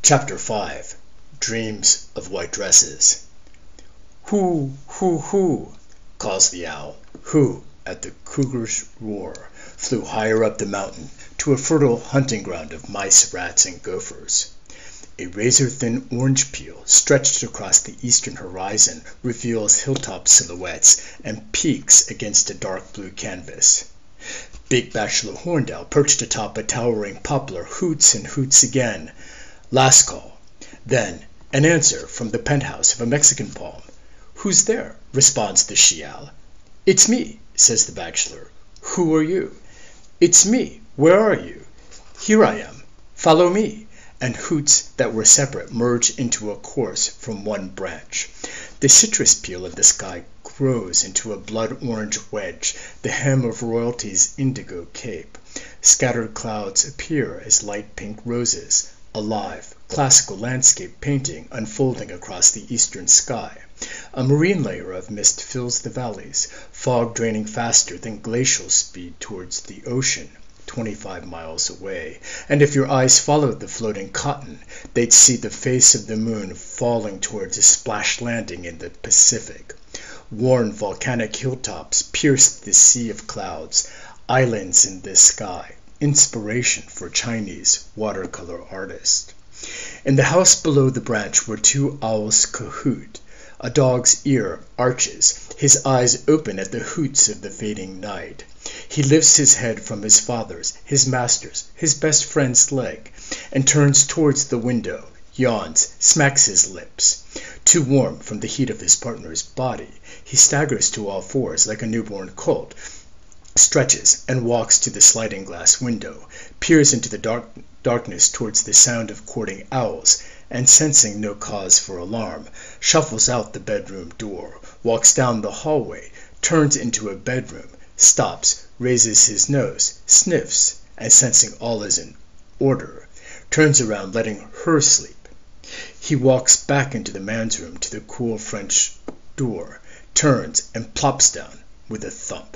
Chapter 5. Dreams of White Dresses. "Hoo, hoo, hoo," calls the owl, who, at the cougar's roar, flew higher up the mountain to a fertile hunting ground of mice, rats, and gophers. A razor-thin orange peel stretched across the eastern horizon reveals hilltop silhouettes and peaks against a dark blue canvas. Big bachelor horned owl perched atop a towering poplar hoots and hoots again. Last call. Then an answer from the penthouse of a Mexican palm. "Who's there?" responds the she-owl. "It's me," says the bachelor. "Who are you?" "It's me. Where are you?" "Here I am. Follow me." And hoots that were separate merge into a chorus from one branch. The citrus peel of the sky grows into a blood-orange wedge, the hem of royalty's indigo cape. Scattered clouds appear as light pink roses, a live, classical landscape painting unfolding across the eastern sky. A marine layer of mist fills the valleys, fog draining faster than glacial speed towards the ocean, 25 miles away, and if your eyes followed the floating cotton, they'd see the face of the moon falling towards a splash landing in the Pacific. Worn volcanic hilltops pierced the sea of clouds, islands in the sky, inspiration for Chinese watercolor artists. In the house below the branch where two owls cahoot. A dog's ear arches, his eyes open at the hoots of the fading night. He lifts his head from his father's, his master's, his best friend's leg, and turns towards the window, yawns, smacks his lips. Too warm from the heat of his partner's body, he staggers to all fours like a newborn colt, stretches and walks to the sliding glass window, peers into the darkness towards the sound of courting owls, and sensing no cause for alarm, shuffles out the bedroom door, walks down the hallway, turns into a bedroom, stops, raises his nose, sniffs, and sensing all is in order, turns around letting her sleep. He walks back into the man's room to the cool French door, turns and plops down with a thump.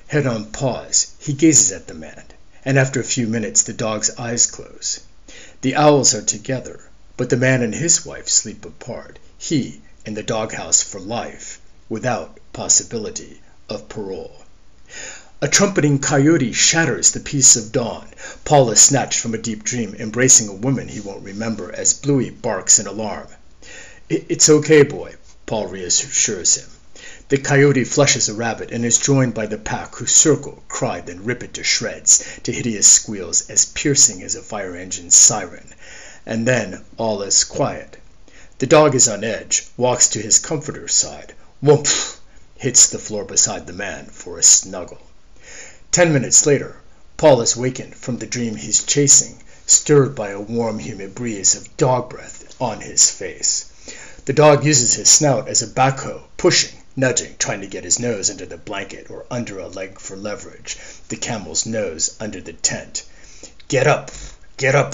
Head on paws, he gazes at the man, and after a few minutes the dog's eyes close. The owls are together, but the man and his wife sleep apart, he in the doghouse for life, without possibility of parole. A trumpeting coyote shatters the peace of dawn. Paul is snatched from a deep dream, embracing a woman he won't remember as Bluey barks in alarm. "It's okay, boy," Paul reassures him. The coyote flushes a rabbit and is joined by the pack, who circle, cry, then rip it to shreds, to hideous squeals as piercing as a fire engine's siren. And then all is quiet. The dog is on edge, walks to his comforter's side, whoomph, hits the floor beside the man for a snuggle. 10 minutes later, Paul is wakened from the dream he's chasing, stirred by a warm, humid breeze of dog breath on his face. The dog uses his snout as a backhoe, pushing, nudging, trying to get his nose under the blanket or under a leg for leverage, the camel's nose under the tent. Get up,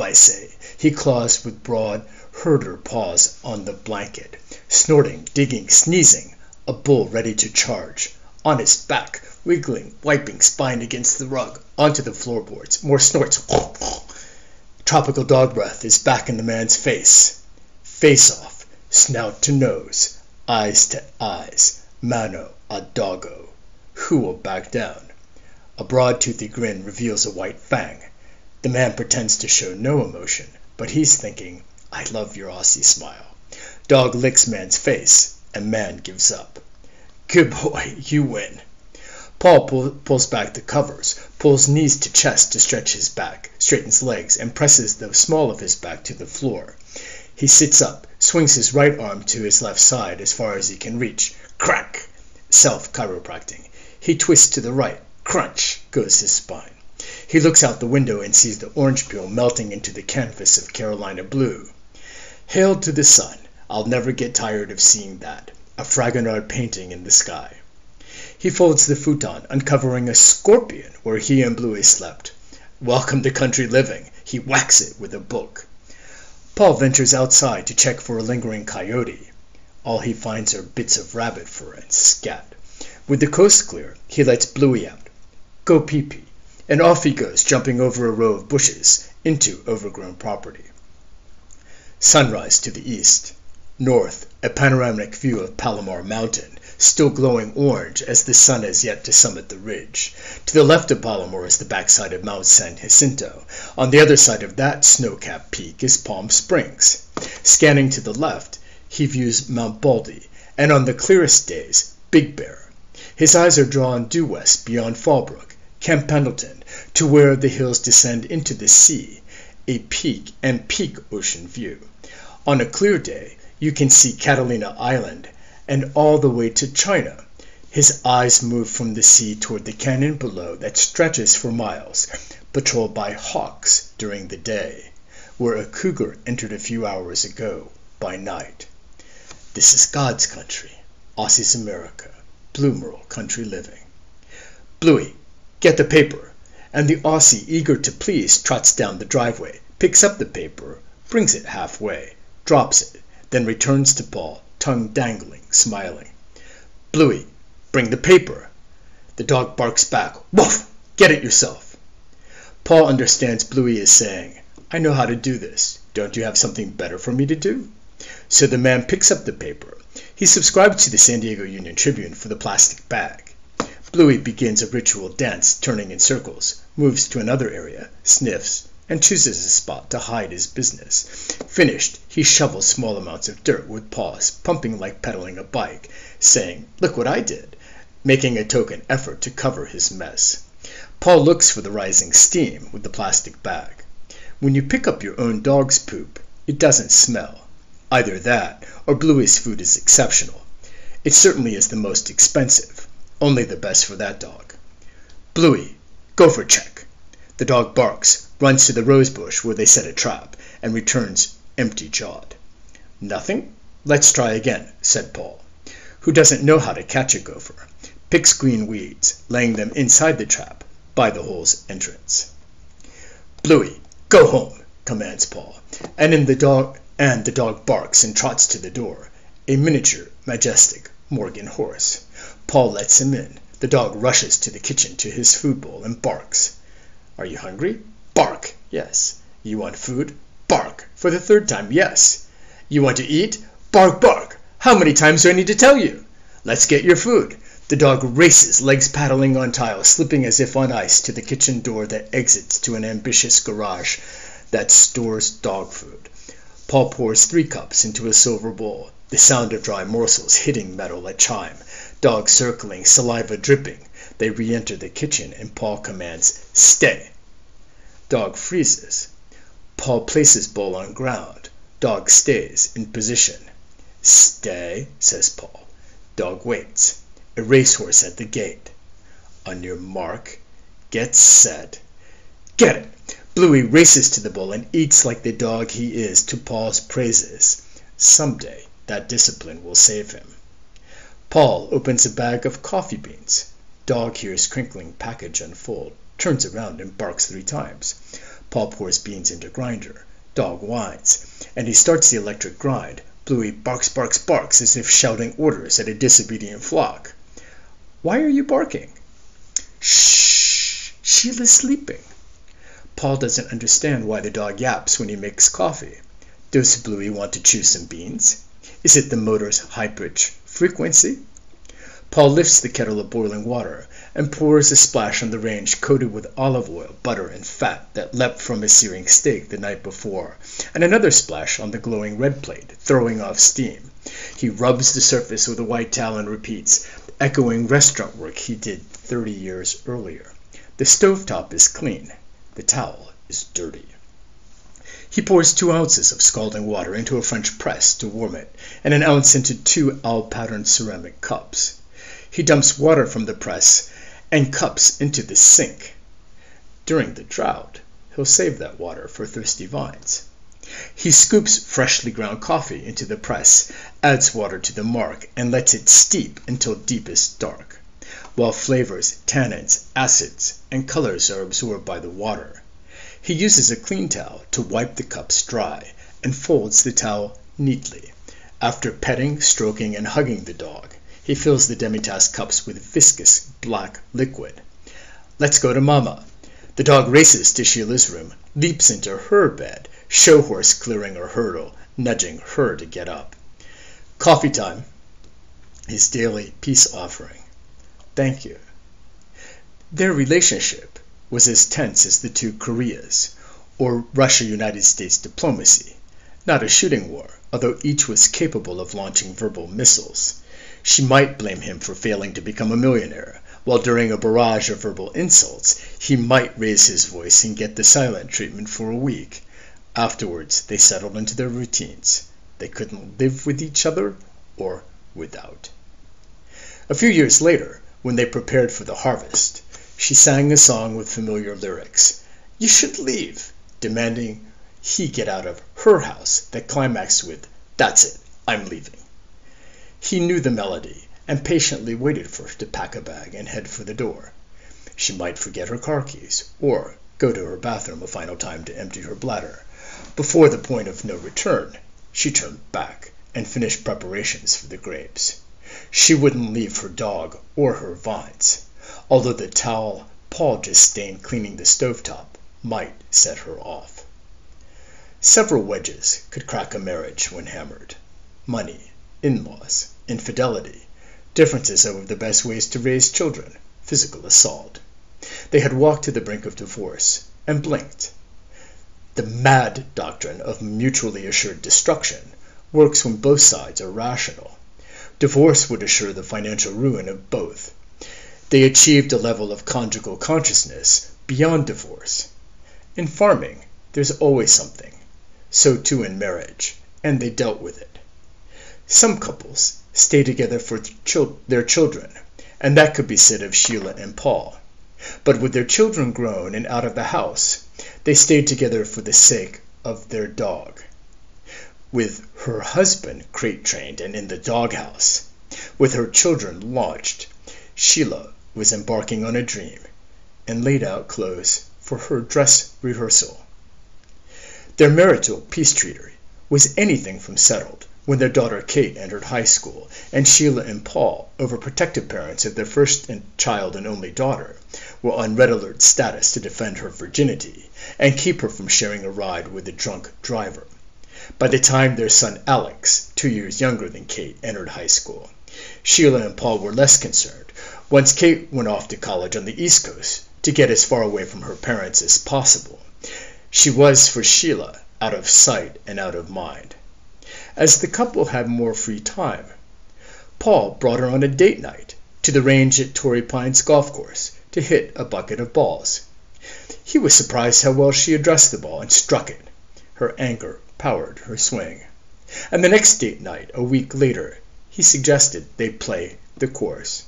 I say. He claws with broad herder paws on the blanket, snorting, digging, sneezing, a bull ready to charge. On his back, wiggling, wiping spine against the rug, onto the floorboards, more snorts. Tropical dog breath is back in the man's face. Face off, snout to nose, eyes to eyes, mano a doggo. Who will back down? A broad-toothy grin reveals a white fang. The man pretends to show no emotion, but he's thinking, "I love your Aussie smile." Dog licks man's face, and man gives up. "Good boy, you win." Paul pulls back the covers, pulls knees to chest to stretch his back, straightens legs, and presses the small of his back to the floor. He sits up, swings his right arm to his left side as far as he can reach. Crack! Self-chiropracting. He twists to the right. Crunch goes his spine. He looks out the window and sees the orange peel melting into the canvas of Carolina blue. Hail to the sun. I'll never get tired of seeing that. A Fragonard painting in the sky. He folds the futon, uncovering a scorpion where he and Bluey slept. Welcome to country living. He whacks it with a book. Paul ventures outside to check for a lingering coyote. All he finds are bits of rabbit fur and scat. With the coast clear, he lets Bluey out. Go pee-pee. And off he goes, jumping over a row of bushes into overgrown property. Sunrise to the east. North, a panoramic view of Palomar Mountain, still glowing orange as the sun has yet to summit the ridge. To the left of Palomar is the backside of Mount San Jacinto. On the other side of that snow-capped peak is Palm Springs. Scanning to the left, he views Mount Baldy, and on the clearest days, Big Bear. His eyes are drawn due west beyond Fallbrook, Camp Pendleton, to where the hills descend into the sea, a peak ocean view. On a clear day, you can see Catalina Island and all the way to China. His eyes move from the sea toward the canyon below that stretches for miles, patrolled by hawks during the day, where a cougar entered a few hours ago by night. This is God's country, Aussie's America, Bloomerel country living. Bluey, get the paper. And the Aussie, eager to please, trots down the driveway, picks up the paper, brings it halfway, drops it, then returns to Paul, tongue dangling, smiling. Bluey, bring the paper. The dog barks back. Woof! Get it yourself. Paul understands Bluey is saying, I know how to do this. Don't you have something better for me to do? So the man picks up the paper. He subscribes to the San Diego Union Tribune for the plastic bag. Bluey begins a ritual dance, turning in circles, moves to another area, sniffs, and chooses a spot to hide his business. Finished, he shovels small amounts of dirt with paws, pumping like pedaling a bike, saying, Look what I did, making a token effort to cover his mess. Paul looks for the rising steam with the plastic bag. When you pick up your own dog's poop, it doesn't smell. Either that, or Bluey's food is exceptional. It certainly is the most expensive. Only the best for that dog. Bluey, go for check. The dog barks, runs to the rose bush where they set a trap, and returns empty-jawed. Nothing? Let's try again, said Paul, who doesn't know how to catch a gopher. Picks green weeds, laying them inside the trap, by the hole's entrance. Bluey, go home, commands Paul, and the dog barks and trots to the door, a miniature, majestic Morgan horse. Paul lets him in. The dog rushes to the kitchen to his food bowl and barks. Are you hungry? Bark. Yes. You want food? Bark. For the third time, yes. You want to eat? Bark, bark. How many times do I need to tell you? Let's get your food. The dog races, legs paddling on tiles, slipping as if on ice, to the kitchen door that exits to an ambitious garage that stores dog food. Paul pours 3 cups into a silver bowl, the sound of dry morsels hitting metal a chime. Dog circling, saliva dripping. They re-enter the kitchen and Paul commands, Stay. Dog freezes. Paul places bowl on ground. Dog stays in position. Stay, says Paul. Dog waits. A racehorse at the gate. On your mark, get set. Get it! Bluey races to the bowl and eats like the dog he is to Paul's praises. Someday that discipline will save him. Paul opens a bag of coffee beans. Dog hears crinkling package unfold, turns around and barks 3 times. Paul pours beans into grinder. Dog whines, and he starts the electric grind. Bluey barks, barks, barks as if shouting orders at a disobedient flock. Why are you barking? Shh! Sheila's sleeping. Paul doesn't understand why the dog yaps when he makes coffee. Does Bluey want to chew some beans? Is it the motor's high-pitch frequency? Paul lifts the kettle of boiling water and pours a splash on the range coated with olive oil, butter, and fat that leapt from a searing steak the night before, and another splash on the glowing red plate, throwing off steam. He rubs the surface with a white towel and repeats, echoing restaurant work he did 30 years earlier. The stovetop is clean. The towel is dirty. He pours 2 ounces of scalding water into a French press to warm it, and an ounce into 2 owl-patterned ceramic cups. He dumps water from the press and cups into the sink. During the drought, he'll save that water for thirsty vines. He scoops freshly ground coffee into the press, adds water to the mark, and lets it steep until deepest dark, while flavors, tannins, acids, and colors are absorbed by the water. He uses a clean towel to wipe the cups dry and folds the towel neatly. After petting, stroking, and hugging the dog, he fills the demitasse cups with viscous black liquid. Let's go to Mama. The dog races to Sheila's room, leaps into her bed, show horse clearing her hurdle, nudging her to get up. Coffee time, his daily peace offering. Thank you. Their relationship was as tense as the two Koreas, or Russia-United States diplomacy, not a shooting war, although each was capable of launching verbal missiles. She might blame him for failing to become a millionaire, while during a barrage of verbal insults, he might raise his voice and get the silent treatment for a week. Afterwards, they settled into their routines. They couldn't live with each other or without. A few years later, when they prepared for the harvest, she sang a song with familiar lyrics. "You should leave," demanding he get out of her house that climaxed with, "That's it, I'm leaving." He knew the melody and patiently waited for her to pack a bag and head for the door. She might forget her car keys or go to her bathroom a final time to empty her bladder. Before the point of no return, she turned back and finished preparations for the grapes. She wouldn't leave her dog or her vines, although the towel Paul just stained cleaning the stovetop might set her off. Several wedges could crack a marriage when hammered. Money, in-laws, infidelity, differences over the best ways to raise children, physical assault. They had walked to the brink of divorce and blinked. The mad doctrine of mutually assured destruction works when both sides are rational. Divorce would assure the financial ruin of both. They achieved a level of conjugal consciousness beyond divorce. In farming, there's always something. So too in marriage, and they dealt with it. Some couples stay together for their children, and that could be said of Sheila and Paul. But with their children grown and out of the house, they stayed together for the sake of their dog. With her husband crate-trained and in the doghouse, with her children launched, Sheila was embarking on a dream and laid out clothes for her dress rehearsal. Their marital peace treaty was anything from settled when their daughter Kate entered high school, and Sheila and Paul, overprotective parents of their first child and only daughter, were on red alert status to defend her virginity and keep her from sharing a ride with a drunk driver. By the time their son Alex, 2 years younger than Kate, entered high school, Sheila and Paul were less concerned. Once Kate went off to college on the East Coast to get as far away from her parents as possible, she was, for Sheila, out of sight and out of mind. As the couple had more free time, Paul brought her on a date night to the range at Torrey Pines Golf Course to hit a bucket of balls. He was surprised how well she addressed the ball and struck it. Her anger powered her swing. And the next date night, a week later, he suggested they play the course.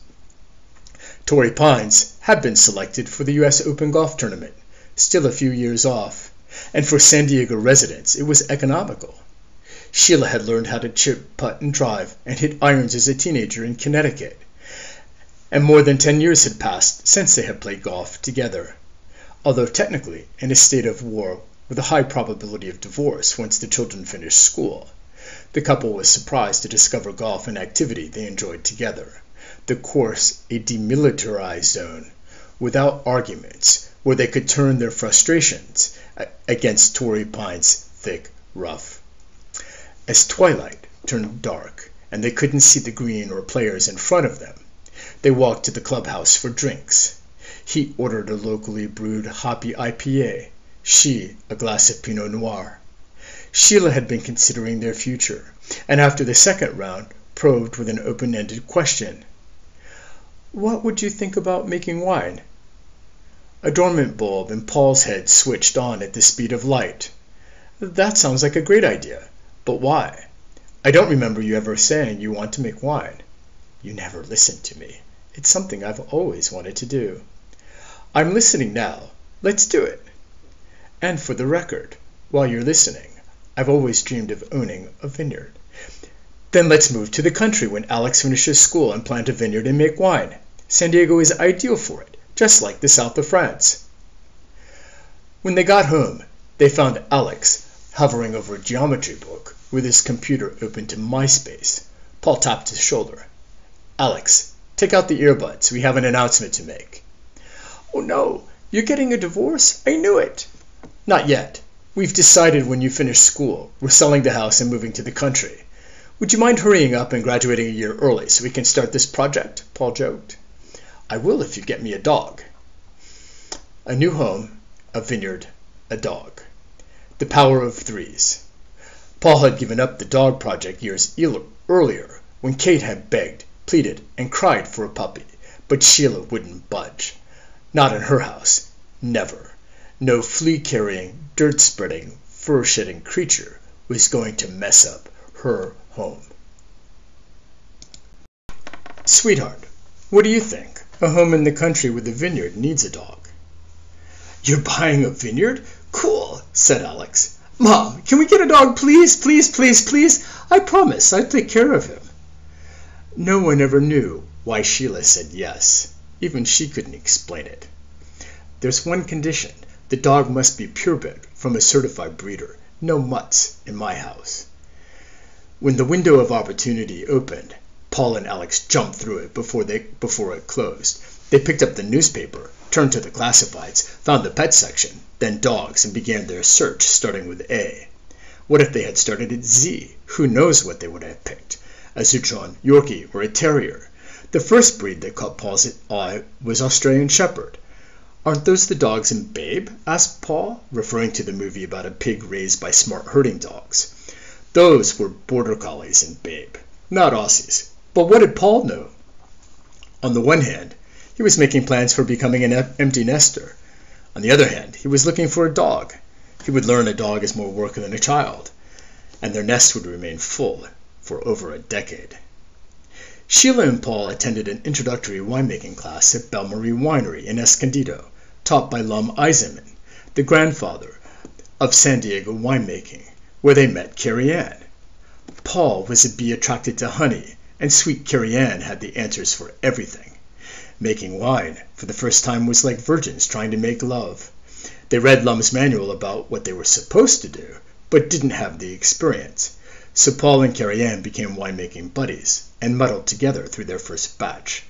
Torrey Pines had been selected for the U.S. Open Golf Tournament, still a few years off, and for San Diego residents it was economical. Sheila had learned how to chip, putt, and drive, and hit irons as a teenager in Connecticut, and more than 10 years had passed since they had played golf together. Although technically in a state of war with a high probability of divorce once the children finished school, the couple was surprised to discover golf an activity they enjoyed together, the course a demilitarized zone, without arguments, where they could turn their frustrations against Torrey Pines' thick rough. As twilight turned dark and they couldn't see the green or players in front of them, they walked to the clubhouse for drinks. He ordered a locally brewed hoppy IPA, she a glass of Pinot Noir. Sheila had been considering their future, and after the second round probed with an open-ended question. "What would you think about making wine?" A dormant bulb in Paul's head switched on at the speed of light. "That sounds like a great idea, but why? I don't remember you ever saying you want to make wine." "You never listened to me. It's something I've always wanted to do." "I'm listening now. Let's do it. And for the record, while you're listening, I've always dreamed of owning a vineyard." "Then let's move to the country when Alex finishes school and plant a vineyard and make wine. San Diego is ideal for it, just like the south of France." When they got home, they found Alex hovering over a geometry book with his computer open to MySpace. Paul tapped his shoulder. "Alex, take out the earbuds. We have an announcement to make." "Oh no, you're getting a divorce? I knew it." "Not yet. We've decided when you finish school, we're selling the house and moving to the country. Would you mind hurrying up and graduating a year early so we can start this project? Paul joked. I will if you get me a dog. A new home, a vineyard, a dog. The power of threes. Paul had given up the dog project years earlier when Kate had begged, pleaded, and cried for a puppy, but Sheila wouldn't budge. Not in her house. Never. No flea-carrying, dirt-spreading, fur-shedding creature was going to mess up her home. Sweetheart, what do you think? A home in the country with a vineyard needs a dog. You're buying a vineyard? Cool, said Alex. Mom, can we get a dog, please, please, please, please? I promise I'd take care of him. No one ever knew why Sheila said yes. Even she couldn't explain it. There's one condition. The dog must be purebred from a certified breeder. No mutts in my house. When the window of opportunity opened, Paul and Alex jumped through it before it closed. They picked up the newspaper, turned to the classifieds, found the pet section, then dogs, and began their search, starting with A. What if they had started at Z? Who knows what they would have picked? A Zuchon, Yorkie, or a Terrier. The first breed that caught Paul's eye was Australian Shepherd. Aren't those the dogs in Babe? Asked Paul, referring to the movie about a pig raised by smart herding dogs. Those were border collies in Babe, not Aussies. But what did Paul know? On the one hand, he was making plans for becoming an empty nester. On the other hand, he was looking for a dog. He would learn a dog is more work than a child, and their nest would remain full for over a decade. Sheila and Paul attended an introductory winemaking class at Belle Marie Winery in Escondido, taught by Lum Eisenman, the grandfather of San Diego winemaking, where they met Carrie Ann. Paul was a bee attracted to honey, and sweet Carrie Ann had the answers for everything. Making wine for the first time was like virgins trying to make love. They read Lum's manual about what they were supposed to do, but didn't have the experience. So Paul and Carrie Ann became winemaking buddies, and muddled together through their first batch.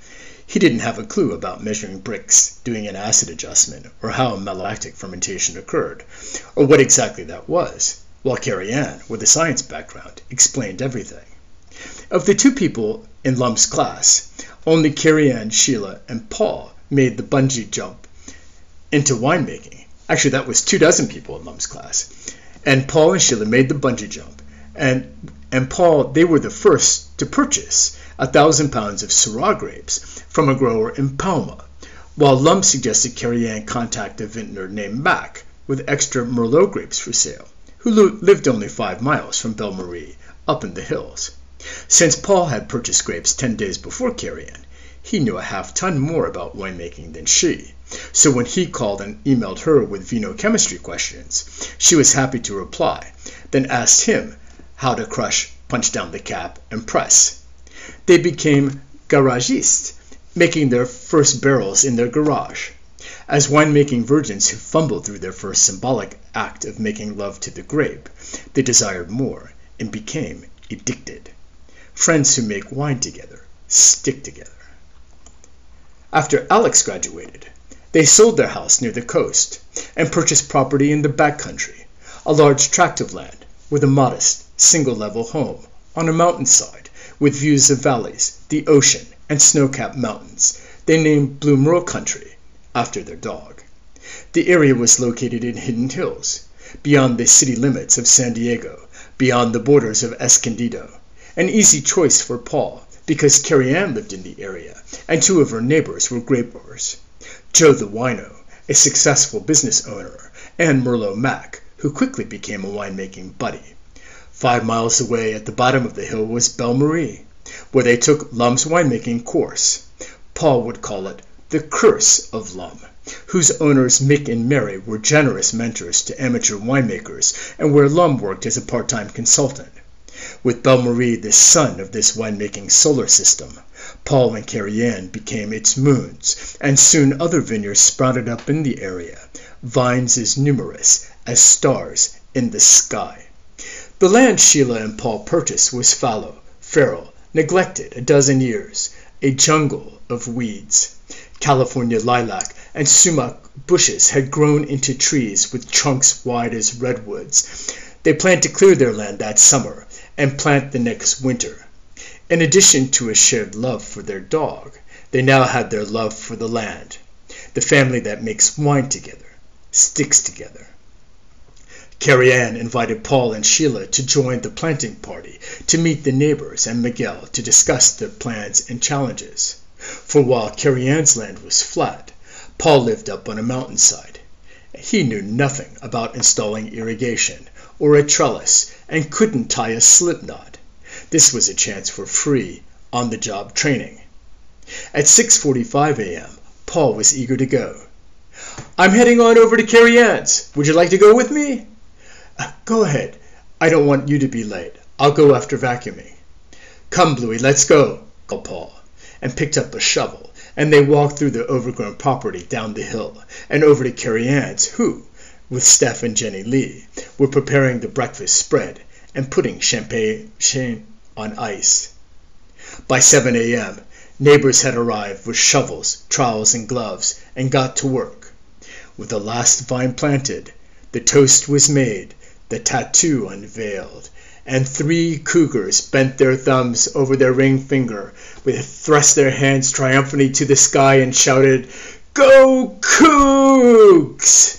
He didn't have a clue about measuring bricks, doing an acid adjustment, or how malolactic fermentation occurred, or what exactly that was, while Carrie Ann, with a science background, explained everything. Of the two people in Lum's class, only Carrie Ann, Sheila, and Paul made the bungee jump into winemaking. Actually, that was 24 people in Lum's class. And Paul and Sheila made the bungee jump. And Paul, they were the first to purchase 1,000 pounds of Syrah grapes from a grower in Palma, while Lum suggested Carrie Ann contact a vintner named Mac with extra Merlot grapes for sale, who lived only 5 miles from Belle Marie, up in the hills. Since Paul had purchased grapes 10 days before Carrie Ann, he knew a half-ton more about winemaking than she. So when he called and emailed her with vinochemistry questions, she was happy to reply, then asked him how to crush, punch down the cap, and press. They became garagistes, making their first barrels in their garage. As winemaking virgins who fumbled through their first symbolic act of making love to the grape, they desired more and became addicted. Friends who make wine together stick together. After Alex graduated, they sold their house near the coast and purchased property in the backcountry, a large tract of land with a modest, single-level home on a mountainside with views of valleys, the ocean, and snow-capped mountains. They named Blue Merle Country after their dog. The area was located in hidden hills, beyond the city limits of San Diego, beyond the borders of Escondido. An easy choice for Paul, because Carrie Ann lived in the area, and 2 of her neighbors were grape growers. Joe the wino, a successful business owner, and Merlot Mac, who quickly became a winemaking buddy. 5 miles away at the bottom of the hill was Belle Marie, where they took Lum's winemaking course. Paul would call it the curse of Lum, whose owners Mick and Mary were generous mentors to amateur winemakers, and where Lum worked as a part-time consultant. With Belle Marie the sun of this winemaking solar system, Paul and Carrie Ann became its moons, and soon other vineyards sprouted up in the area, vines as numerous as stars in the sky. The land Sheila and Paul purchased was fallow, feral, neglected a dozen years, a jungle of weeds. California lilac and sumac bushes had grown into trees with trunks wide as redwoods. They planned to clear their land that summer and plant the next winter. In addition to a shared love for their dog, they now had their love for the land, the family that makes wine together, sticks together. Carrie Ann invited Paul and Sheila to join the planting party, to meet the neighbors and Miguel to discuss their plans and challenges. For while Carrie Ann's land was flat, Paul lived up on a mountainside. He knew nothing about installing irrigation or a trellis and couldn't tie a slip knot. This was a chance for free, on-the-job training. At 6:45 a.m., Paul was eager to go. "I'm heading on over to Carrie Ann's. Would you like to go with me?" "Go ahead. I don't want you to be late. I'll go after vacuuming." "Come, Bluey, let's go," called Paul, and picked up a shovel, and they walked through the overgrown property down the hill and over to Carrie Ann's, who, with Steph and Jenny Lee, were preparing the breakfast spread and putting champagne on ice. By 7 a.m., neighbors had arrived with shovels, trowels, and gloves and got to work. With the last vine planted, the toast was made, the tattoo unveiled, and 3 cougars bent their thumbs over their ring finger, thrust their hands triumphantly to the sky and shouted, "Go Cougs!"